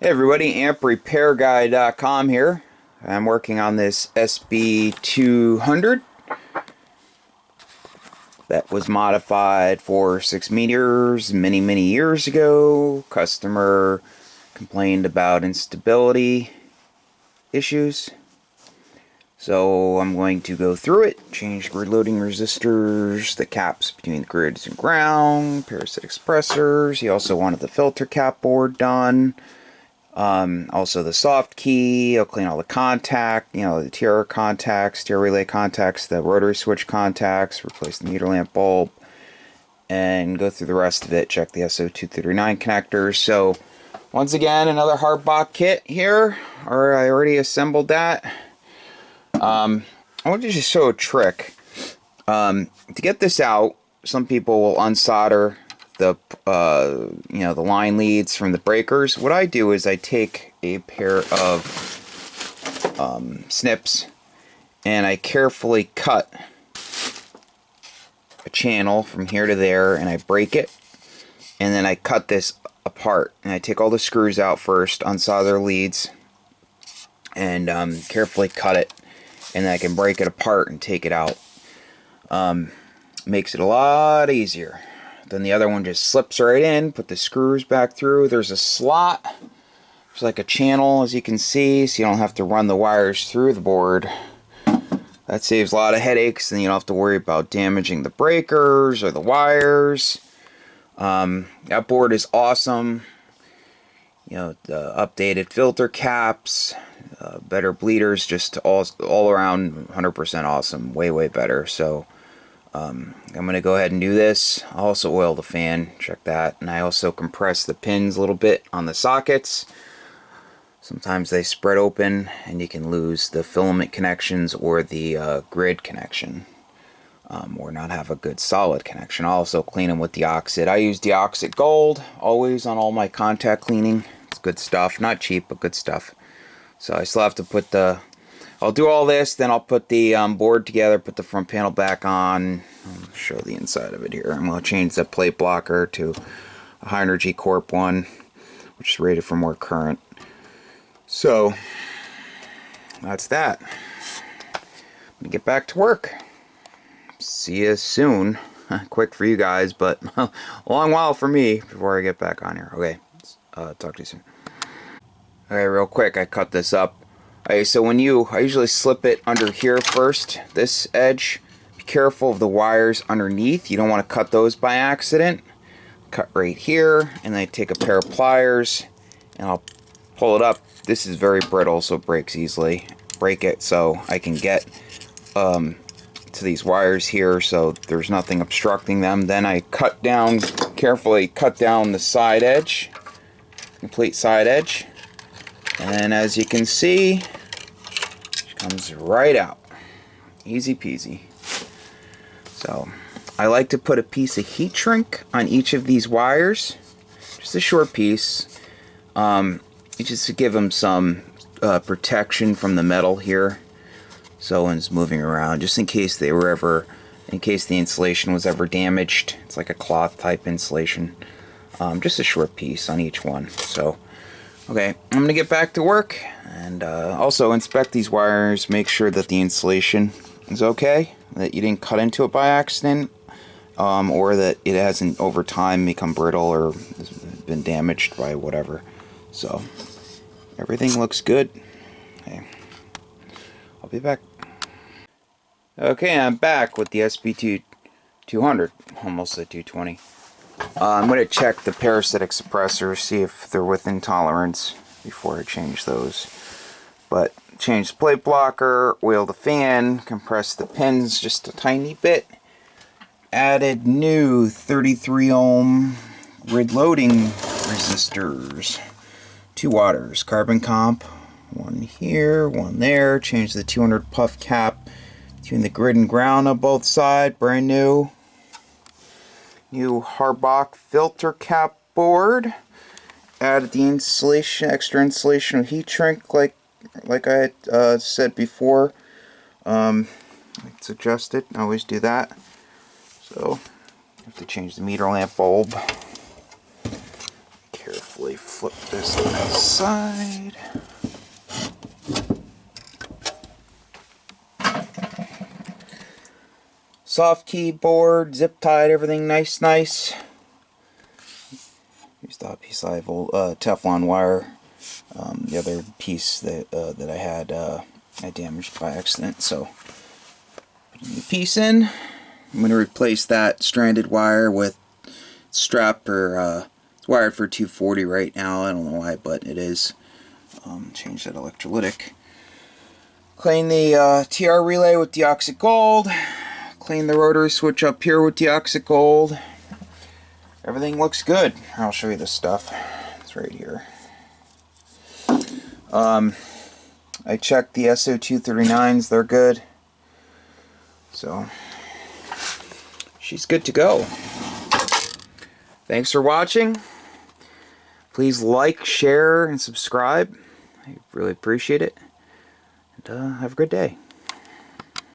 Hey everybody, amprepairguy.com here. I'm working on this SB200 that was modified for 6 meters many years ago. Customer complained about instability issues. So I'm going to go through it, change grid loading resistors, the caps between the grids and ground, parasitic suppressors. He also wanted the filter cap board done. Also the soft key. I'll clean all the the TR contacts, TR relay contacts, the rotary switch contacts, replace the meter lamp bulb, and go through the rest of it, check the SO239 connectors. So, once again, another Harbach kit here, or I already assembled that. I want to just show a trick. To get this out, some people will unsolder the the line leads from the breakers. What I do is I take a pair of snips and I carefully cut a channel from here to there, and I break it, and then I cut this apart, and I take all the screws out first, unsolder leads, and carefully cut it, and then I can break it apart and take it out. Makes it a lot easier. Then the other one just slips right in, put the screws back through. There's a slot. There's like a channel, as you can see, so you don't have to run the wires through the board. That saves a lot of headaches, and you don't have to worry about damaging the breakers or the wires. That board is awesome. You know, the updated filter caps, better bleeders, just all around 100% awesome. Way better. So I'm going to go ahead and do this. I'll also oil the fan, check that. And I also compress the pins a little bit on the sockets. Sometimes they spread open and you can lose the filament connections or the grid connection. Or not have a good solid connection. I'll also clean them with Deoxit. I use Deoxit Gold always on all my contact cleaning. It's good stuff. Not cheap, but good stuff. So I still have to put I'll do all this, then I'll put the board together, put the front panel back on. I'll show the inside of it here. I'm going to change the plate blocker to a high energy Corp one, which is rated for more current. So that's that. I'm going to get back to work. See you soon. Quick for you guys, but a long while for me before I get back on here. Okay, talk to you soon. Okay, real quick, I cut this up. Okay, so I usually slip it under here first, this edge. Be careful of the wires underneath. You don't want to cut those by accident. Cut right here, and then I take a pair of pliers, and I'll pull it up. This is very brittle, so it breaks easily. Break it so I can get to these wires here, so there's nothing obstructing them. Then I carefully cut down the side edge, complete side edge, and as you can see, it comes right out. Easy peasy. So I like to put a piece of heat shrink on each of these wires, just a short piece, just to give them some protection from the metal here. So when it's moving around, just in case the insulation was ever damaged. It's like a cloth type insulation. Just a short piece on each one. So, okay, I'm going to get back to work and also inspect these wires, make sure that the insulation is okay, that you didn't cut into it by accident, or that it hasn't over time become brittle or has been damaged by whatever. So, everything looks good. Okay. I'll be back. Okay, I'm back with the SB200, almost a 220. I'm going to check the parasitic suppressors, see if they're within tolerance before I change those. But change the plate blocker, oil the fan, compress the pins just a tiny bit. Added new 33 ohm grid loading resistors. 2 waters, carbon comp, one here, one there. Change the 200 puff cap between the grid and ground on both sides, brand new. New Harbach filter cap board. Added the insulation, extra insulation of heat shrink, like I had said before. It's adjusted. I always do that. So you have to change the meter lamp bulb. Carefully flip this to the side. Soft keyboard, zip tied, everything nice. Used a piece of Teflon wire. The other piece that I had, I damaged by accident. So putting the piece in. I'm going to replace that stranded wire with strap or it's wired for 240 right now. I don't know why, but it is. Change that electrolytic. Clean the TR relay with deoxit gold. Clean the rotary switch up here with deoxit gold. Everything looks good. I'll show you this stuff. It's right here. I checked the SO239s. They're good. So she's good to go. Thanks for watching. Please like, share, and subscribe. I really appreciate it. And have a good day.